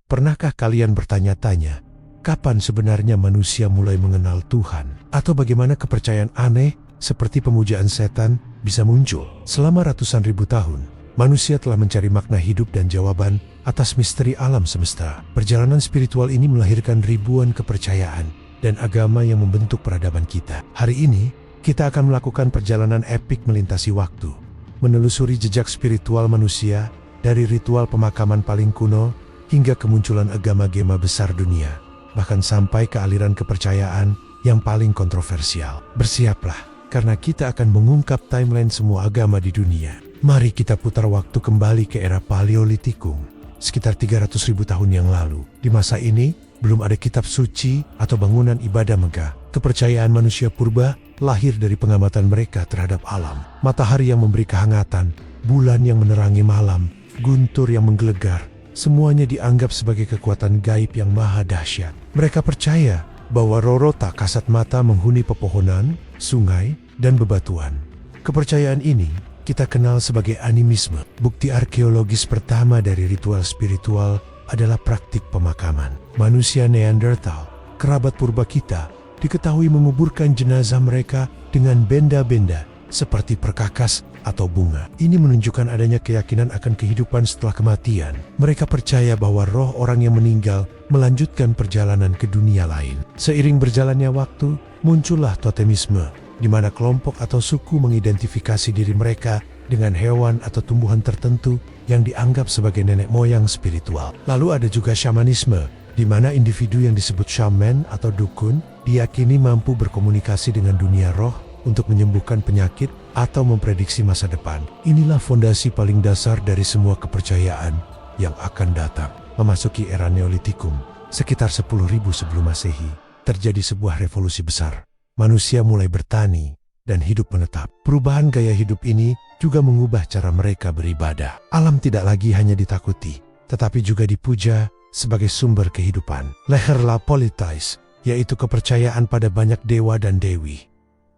Pernahkah kalian bertanya-tanya, kapan sebenarnya manusia mulai mengenal Tuhan? Atau bagaimana kepercayaan aneh seperti pemujaan setan bisa muncul? Selama ratusan ribu tahun, manusia telah mencari makna hidup dan jawaban atas misteri alam semesta. Perjalanan spiritual ini melahirkan ribuan kepercayaan dan agama yang membentuk peradaban kita. Hari ini, kita akan melakukan perjalanan epik melintasi waktu, menelusuri jejak spiritual manusia dari ritual pemakaman paling kuno hingga kemunculan agama-agama besar dunia, bahkan sampai ke aliran kepercayaan yang paling kontroversial. Bersiaplah, karena kita akan mengungkap timeline semua agama di dunia. Mari kita putar waktu kembali ke era Paleolitikum, sekitar 300.000 tahun yang lalu. Di masa ini, belum ada kitab suci atau bangunan ibadah megah. Kepercayaan manusia purba lahir dari pengamatan mereka terhadap alam. Matahari yang memberi kehangatan, bulan yang menerangi malam, guntur yang menggelegar, semuanya dianggap sebagai kekuatan gaib yang maha dahsyat. Mereka percaya bahwa Roro tak kasat mata menghuni pepohonan, sungai, dan bebatuan. Kepercayaan ini kita kenal sebagai animisme. Bukti arkeologis pertama dari ritual spiritual adalah praktik pemakaman. Manusia Neanderthal, kerabat purba kita, diketahui menguburkan jenazah mereka dengan benda-benda seperti perkakas atau bunga. Ini menunjukkan adanya keyakinan akan kehidupan setelah kematian. Mereka percaya bahwa roh orang yang meninggal melanjutkan perjalanan ke dunia lain. Seiring berjalannya waktu, muncullah totemisme, di mana kelompok atau suku mengidentifikasi diri mereka dengan hewan atau tumbuhan tertentu yang dianggap sebagai nenek moyang spiritual. Lalu ada juga shamanisme, di mana individu yang disebut shaman atau dukun diyakini mampu berkomunikasi dengan dunia roh untuk menyembuhkan penyakit atau memprediksi masa depan. Inilah fondasi paling dasar dari semua kepercayaan yang akan datang. Memasuki era Neolitikum, sekitar 10.000 sebelum Masehi, terjadi sebuah revolusi besar. Manusia mulai bertani dan hidup menetap. Perubahan gaya hidup ini juga mengubah cara mereka beribadah. Alam tidak lagi hanya ditakuti, tetapi juga dipuja sebagai sumber kehidupan. Leher la politais, yaitu kepercayaan pada banyak dewa dan dewi.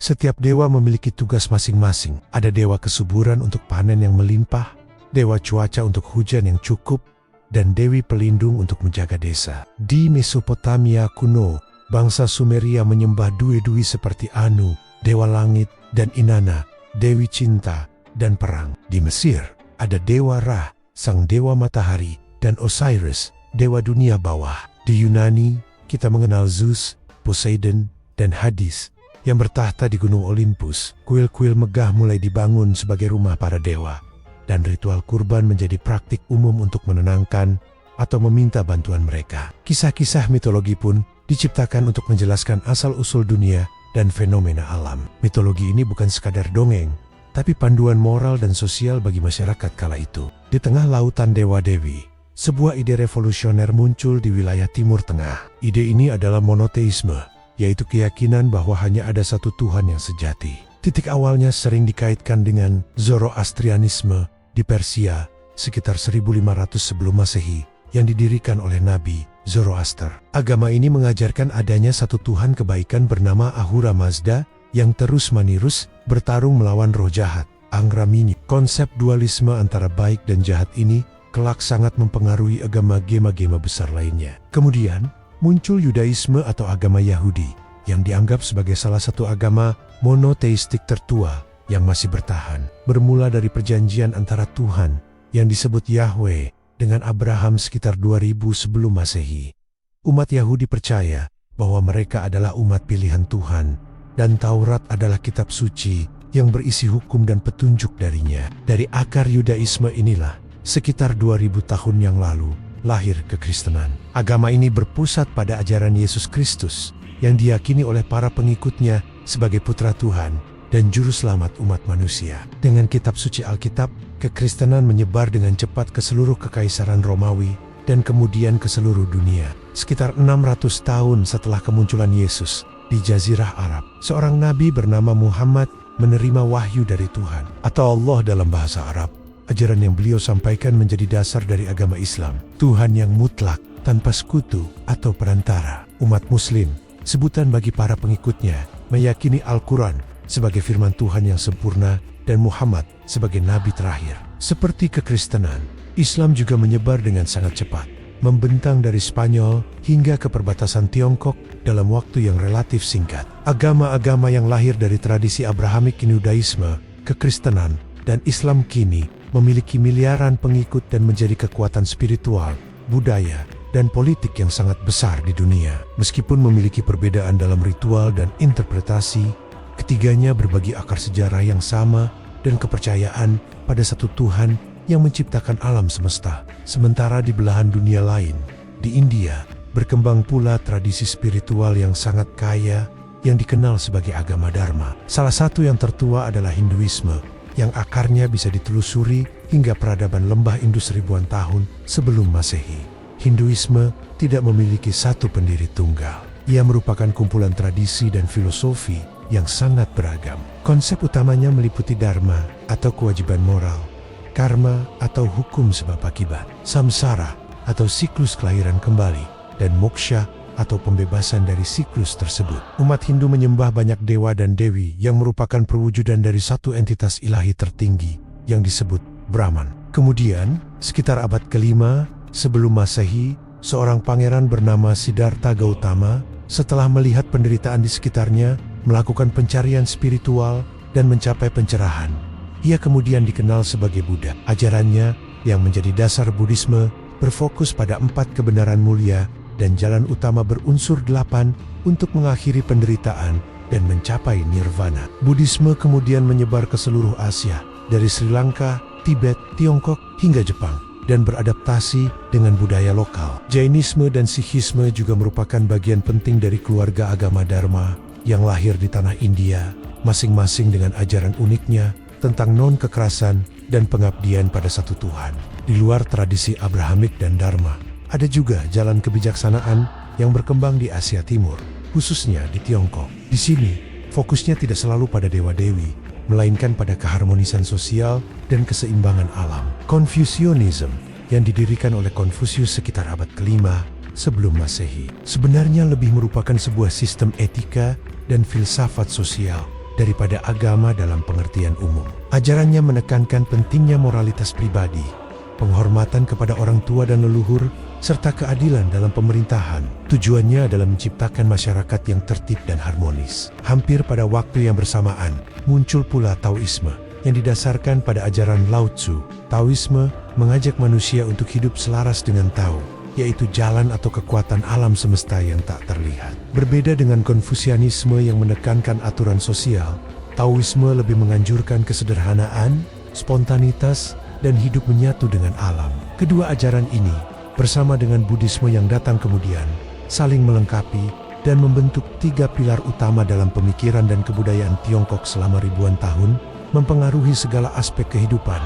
Setiap dewa memiliki tugas masing-masing. Ada dewa kesuburan untuk panen yang melimpah, dewa cuaca untuk hujan yang cukup, dan dewi pelindung untuk menjaga desa. Di Mesopotamia kuno, bangsa Sumeria menyembah dewi-dewi seperti Anu, dewa langit, dan Inanna, dewi cinta dan perang. Di Mesir, ada dewa Ra, sang dewa matahari, dan Osiris, dewa dunia bawah. Di Yunani, kita mengenal Zeus, Poseidon, dan Hades yang bertahta di Gunung Olympus. Kuil-kuil megah mulai dibangun sebagai rumah para dewa, dan ritual kurban menjadi praktik umum untuk menenangkan atau meminta bantuan mereka. Kisah-kisah mitologi pun diciptakan untuk menjelaskan asal-usul dunia dan fenomena alam. Mitologi ini bukan sekadar dongeng, tapi panduan moral dan sosial bagi masyarakat kala itu. Di tengah lautan dewa-dewi, sebuah ide revolusioner muncul di wilayah Timur Tengah. Ide ini adalah monoteisme, yaitu keyakinan bahwa hanya ada satu Tuhan yang sejati. Titik awalnya sering dikaitkan dengan Zoroastrianisme di Persia sekitar 1500 sebelum Masehi yang didirikan oleh Nabi Zoroaster. Agama ini mengajarkan adanya satu Tuhan kebaikan bernama Ahura Mazda yang terus-menerus bertarung melawan roh jahat, Angramini. Konsep dualisme antara baik dan jahat ini kelak sangat mempengaruhi agama-agama besar lainnya. Kemudian, muncul Yudaisme atau agama Yahudi yang dianggap sebagai salah satu agama monoteistik tertua yang masih bertahan. Bermula dari perjanjian antara Tuhan yang disebut Yahweh dengan Abraham sekitar 2000 sebelum Masehi. Umat Yahudi percaya bahwa mereka adalah umat pilihan Tuhan dan Taurat adalah kitab suci yang berisi hukum dan petunjuk darinya. Dari akar Yudaisme inilah, sekitar 2000 tahun yang lalu, lahir kekristenan. Agama ini berpusat pada ajaran Yesus Kristus yang diyakini oleh para pengikutnya sebagai putra Tuhan dan juru selamat umat manusia. Dengan kitab suci Alkitab, kekristenan menyebar dengan cepat ke seluruh kekaisaran Romawi dan kemudian ke seluruh dunia. Sekitar 600 tahun setelah kemunculan Yesus di Jazirah Arab, seorang nabi bernama Muhammad menerima wahyu dari Tuhan atau Allah dalam bahasa Arab. Ajaran yang beliau sampaikan menjadi dasar dari agama Islam. Tuhan yang mutlak, tanpa sekutu atau perantara. Umat Muslim, sebutan bagi para pengikutnya, meyakini Al-Quran sebagai firman Tuhan yang sempurna dan Muhammad sebagai nabi terakhir. Seperti kekristenan, Islam juga menyebar dengan sangat cepat. membentang dari Spanyol hingga ke perbatasan Tiongkok dalam waktu yang relatif singkat. Agama-agama yang lahir dari tradisi Abrahamik Yudaisme, Kekristenan, dan Islam kini memiliki miliaran pengikut dan menjadi kekuatan spiritual, budaya, dan politik yang sangat besar di dunia. Meskipun memiliki perbedaan dalam ritual dan interpretasi, ketiganya berbagi akar sejarah yang sama dan kepercayaan pada satu Tuhan yang menciptakan alam semesta. Sementara di belahan dunia lain, di India, berkembang pula tradisi spiritual yang sangat kaya yang dikenal sebagai agama Dharma. Salah satu yang tertua adalah Hinduisme, yang akarnya bisa ditelusuri hingga peradaban lembah Indus ribuan tahun sebelum Masehi. Hinduisme tidak memiliki satu pendiri tunggal. Ia merupakan kumpulan tradisi dan filosofi yang sangat beragam. Konsep utamanya meliputi dharma atau kewajiban moral, karma atau hukum sebab akibat, samsara atau siklus kelahiran kembali, dan moksha atau pembebasan dari siklus tersebut. Umat Hindu menyembah banyak dewa dan dewi yang merupakan perwujudan dari satu entitas ilahi tertinggi yang disebut Brahman. Kemudian, sekitar abad ke-5 sebelum Masehi, seorang pangeran bernama Siddhartha Gautama setelah melihat penderitaan di sekitarnya, melakukan pencarian spiritual dan mencapai pencerahan. Ia kemudian dikenal sebagai Buddha. Ajarannya yang menjadi dasar Buddhisme berfokus pada 4 kebenaran mulia dan jalan utama berunsur 8 untuk mengakhiri penderitaan dan mencapai nirvana. Buddhisme kemudian menyebar ke seluruh Asia, dari Sri Lanka, Tibet, Tiongkok, hingga Jepang, dan beradaptasi dengan budaya lokal. Jainisme dan Sikhisme juga merupakan bagian penting dari keluarga agama Dharma yang lahir di tanah India, masing-masing dengan ajaran uniknya tentang non-kekerasan dan pengabdian pada satu Tuhan. Di luar tradisi Abrahamik dan Dharma, ada juga jalan kebijaksanaan yang berkembang di Asia Timur, khususnya di Tiongkok. Di sini, fokusnya tidak selalu pada dewa-dewi, melainkan pada keharmonisan sosial dan keseimbangan alam. Confucianism yang didirikan oleh Konfusius sekitar abad ke-5 sebelum Masehi sebenarnya lebih merupakan sebuah sistem etika dan filsafat sosial daripada agama dalam pengertian umum. Ajarannya menekankan pentingnya moralitas pribadi, penghormatan kepada orang tua dan leluhur, serta keadilan dalam pemerintahan. Tujuannya adalah menciptakan masyarakat yang tertib dan harmonis. Hampir pada waktu yang bersamaan, muncul pula Taoisme yang didasarkan pada ajaran Lao Tzu. Taoisme mengajak manusia untuk hidup selaras dengan Tao, yaitu jalan atau kekuatan alam semesta yang tak terlihat. Berbeda dengan Konfusianisme yang menekankan aturan sosial, Taoisme lebih menganjurkan kesederhanaan, spontanitas, dan hidup menyatu dengan alam. Kedua ajaran ini, bersama dengan Buddhisme yang datang kemudian, saling melengkapi dan membentuk 3 pilar utama dalam pemikiran dan kebudayaan Tiongkok selama ribuan tahun, mempengaruhi segala aspek kehidupan,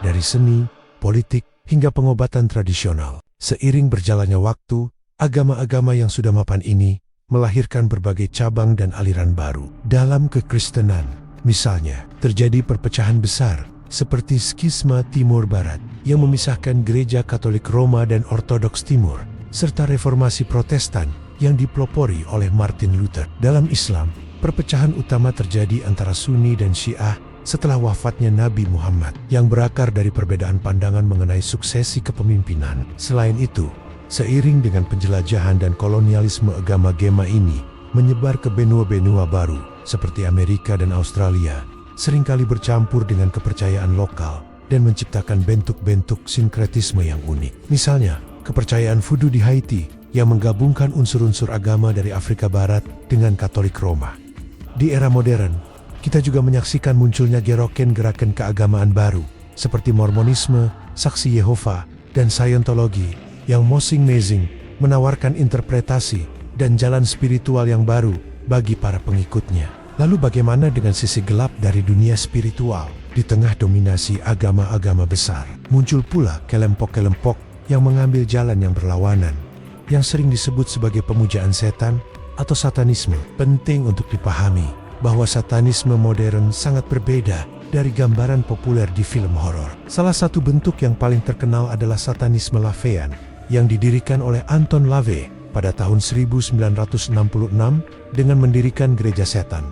dari seni, politik, hingga pengobatan tradisional. Seiring berjalannya waktu, agama-agama yang sudah mapan ini melahirkan berbagai cabang dan aliran baru. Dalam kekristenan, misalnya, terjadi perpecahan besar seperti skisma Timur Barat yang memisahkan Gereja Katolik Roma dan Ortodoks Timur, serta reformasi Protestan yang dipelopori oleh Martin Luther. Dalam Islam, perpecahan utama terjadi antara Sunni dan Syiah setelah wafatnya Nabi Muhammad, yang berakar dari perbedaan pandangan mengenai suksesi kepemimpinan. Selain itu, seiring dengan penjelajahan dan kolonialisme agama-agama ini menyebar ke benua-benua baru seperti Amerika dan Australia, seringkali bercampur dengan kepercayaan lokal dan menciptakan bentuk-bentuk sinkretisme yang unik. Misalnya, kepercayaan Voodoo di Haiti yang menggabungkan unsur-unsur agama dari Afrika Barat dengan Katolik Roma. Di era modern, kita juga menyaksikan munculnya gerakan keagamaan baru seperti Mormonisme, Saksi Yehova, dan Scientology yang masing-masing menawarkan interpretasi dan jalan spiritual yang baru bagi para pengikutnya. Lalu bagaimana dengan sisi gelap dari dunia spiritual? Di tengah dominasi agama-agama besar, muncul pula kelompok-kelompok yang mengambil jalan yang berlawanan, yang sering disebut sebagai pemujaan setan atau satanisme. Penting untuk dipahami bahwa satanisme modern sangat berbeda dari gambaran populer di film horor. Salah satu bentuk yang paling terkenal adalah satanisme Laveian yang didirikan oleh Anton LaVey pada tahun 1966 dengan mendirikan gereja setan.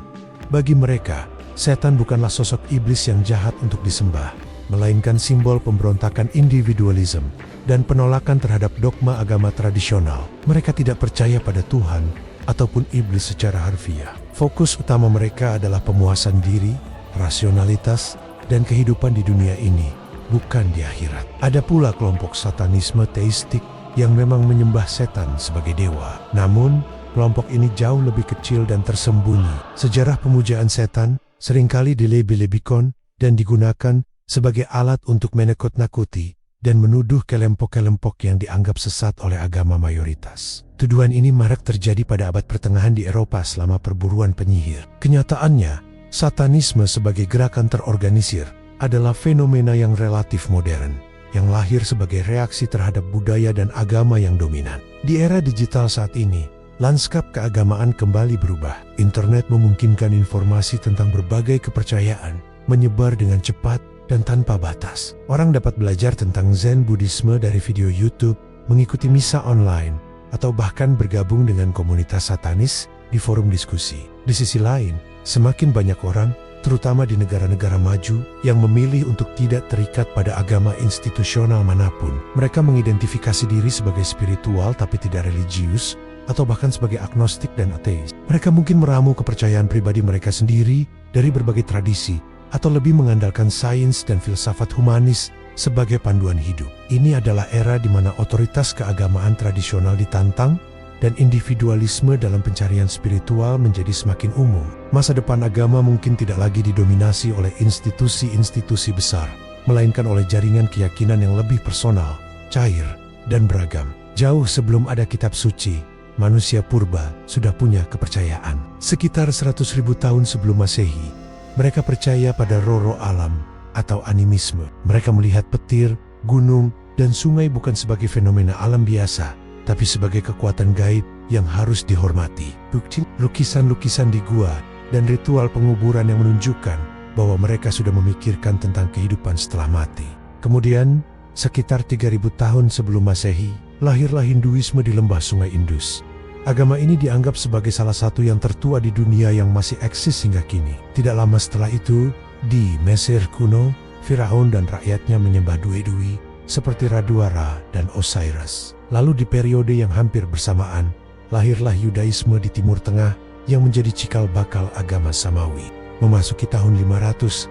Bagi mereka, setan bukanlah sosok iblis yang jahat untuk disembah, melainkan simbol pemberontakan individualisme dan penolakan terhadap dogma agama tradisional. Mereka tidak percaya pada Tuhan ataupun iblis secara harfiah. Fokus utama mereka adalah pemuasan diri, rasionalitas, dan kehidupan di dunia ini, bukan di akhirat. Ada pula kelompok satanisme teistik yang memang menyembah setan sebagai dewa. Namun, kelompok ini jauh lebih kecil dan tersembunyi. Sejarah pemujaan setan seringkali dilebih-lebihkan dan digunakan sebagai alat untuk menakut-nakuti dan menuduh kelompok-kelompok yang dianggap sesat oleh agama mayoritas. Tuduhan ini marak terjadi pada abad pertengahan di Eropa selama perburuan penyihir. Kenyataannya, satanisme sebagai gerakan terorganisir adalah fenomena yang relatif modern, yang lahir sebagai reaksi terhadap budaya dan agama yang dominan. Di era digital saat ini, lanskap keagamaan kembali berubah. Internet memungkinkan informasi tentang berbagai kepercayaan menyebar dengan cepat dan tanpa batas. Orang dapat belajar tentang Zen Buddhisme dari video YouTube, mengikuti misa online, atau bahkan bergabung dengan komunitas satanis di forum diskusi. Di sisi lain, semakin banyak orang, terutama di negara-negara maju, yang memilih untuk tidak terikat pada agama institusional manapun. Mereka mengidentifikasi diri sebagai spiritual tapi tidak religius, atau bahkan sebagai agnostik dan ateis. Mereka mungkin meramu kepercayaan pribadi mereka sendiri dari berbagai tradisi, atau lebih mengandalkan sains dan filsafat humanis sebagai panduan hidup. Ini adalah era di mana otoritas keagamaan tradisional ditantang dan individualisme dalam pencarian spiritual menjadi semakin umum. Masa depan agama mungkin tidak lagi didominasi oleh institusi-institusi besar, melainkan oleh jaringan keyakinan yang lebih personal, cair, dan beragam. Jauh sebelum ada kitab suci, manusia purba sudah punya kepercayaan. Sekitar 100.000 tahun sebelum Masehi, mereka percaya pada roh-roh alam atau animisme. Mereka melihat petir, gunung, dan sungai bukan sebagai fenomena alam biasa, tapi sebagai kekuatan gaib yang harus dihormati. Bukti lukisan-lukisan di gua dan ritual penguburan yang menunjukkan bahwa mereka sudah memikirkan tentang kehidupan setelah mati. Kemudian, sekitar 3.000 tahun sebelum Masehi, lahirlah Hinduisme di lembah Sungai Indus. Agama ini dianggap sebagai salah satu yang tertua di dunia yang masih eksis hingga kini. Tidak lama setelah itu, di Mesir kuno, Firaun dan rakyatnya menyembah dewi-dewi seperti Radwara dan Osiris. Lalu di periode yang hampir bersamaan, lahirlah Yudaisme di Timur Tengah yang menjadi cikal bakal agama Samawi. Memasuki tahun 500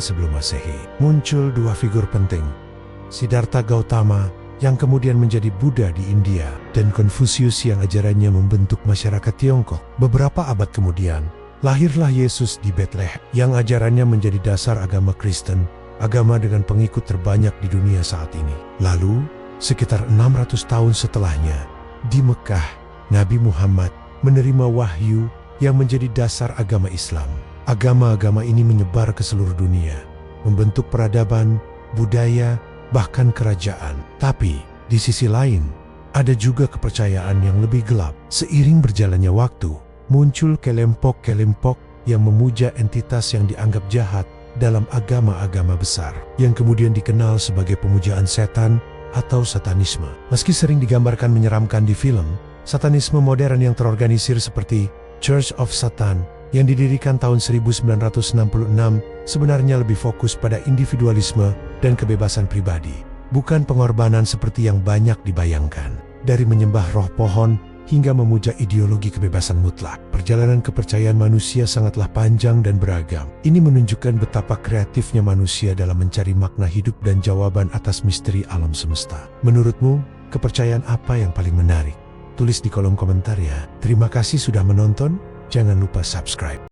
sebelum Masehi, muncul dua figur penting, Siddhartha Gautama yang kemudian menjadi Buddha di India, dan Konfusius yang ajarannya membentuk masyarakat Tiongkok. Beberapa abad kemudian, lahirlah Yesus di Bethlehem yang ajarannya menjadi dasar agama Kristen, agama dengan pengikut terbanyak di dunia saat ini. Lalu, sekitar 600 tahun setelahnya, di Mekah, Nabi Muhammad menerima wahyu yang menjadi dasar agama Islam. Agama-agama ini menyebar ke seluruh dunia, membentuk peradaban, budaya, bahkan kerajaan. Tapi, di sisi lain, ada juga kepercayaan yang lebih gelap. Seiring berjalannya waktu, muncul kelompok-kelompok yang memuja entitas yang dianggap jahat dalam agama-agama besar, yang kemudian dikenal sebagai pemujaan setan atau satanisme. Meski sering digambarkan menyeramkan di film, satanisme modern yang terorganisir seperti Church of Satan yang didirikan tahun 1966 sebenarnya lebih fokus pada individualisme dan kebebasan pribadi, bukan pengorbanan seperti yang banyak dibayangkan. Dari menyembah roh pohon hingga memuja ideologi kebebasan mutlak, perjalanan kepercayaan manusia sangatlah panjang dan beragam. Ini menunjukkan betapa kreatifnya manusia dalam mencari makna hidup dan jawaban atas misteri alam semesta. Menurutmu, kepercayaan apa yang paling menarik? Tulis di kolom komentar ya. Terima kasih sudah menonton. Jangan lupa subscribe.